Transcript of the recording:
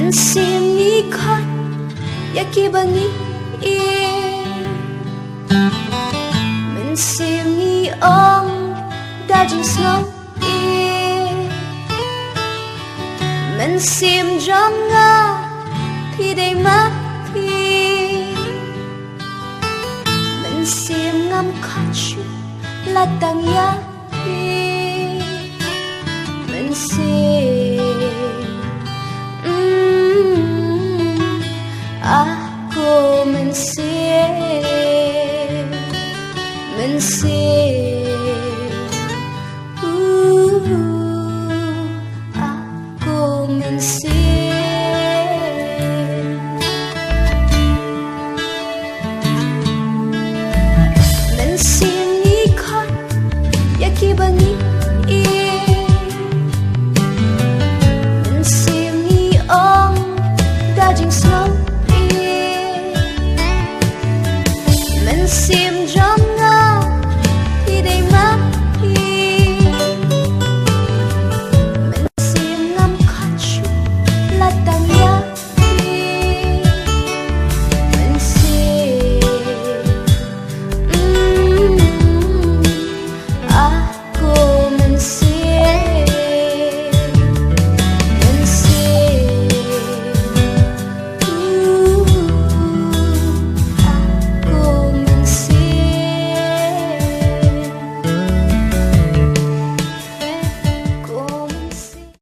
mensim ikot yakibangi mensim ni ong dajing snow mensim jonga thì đầy mắt thì mensim ngam khachu la tang ya mensim aku mensim aku mensim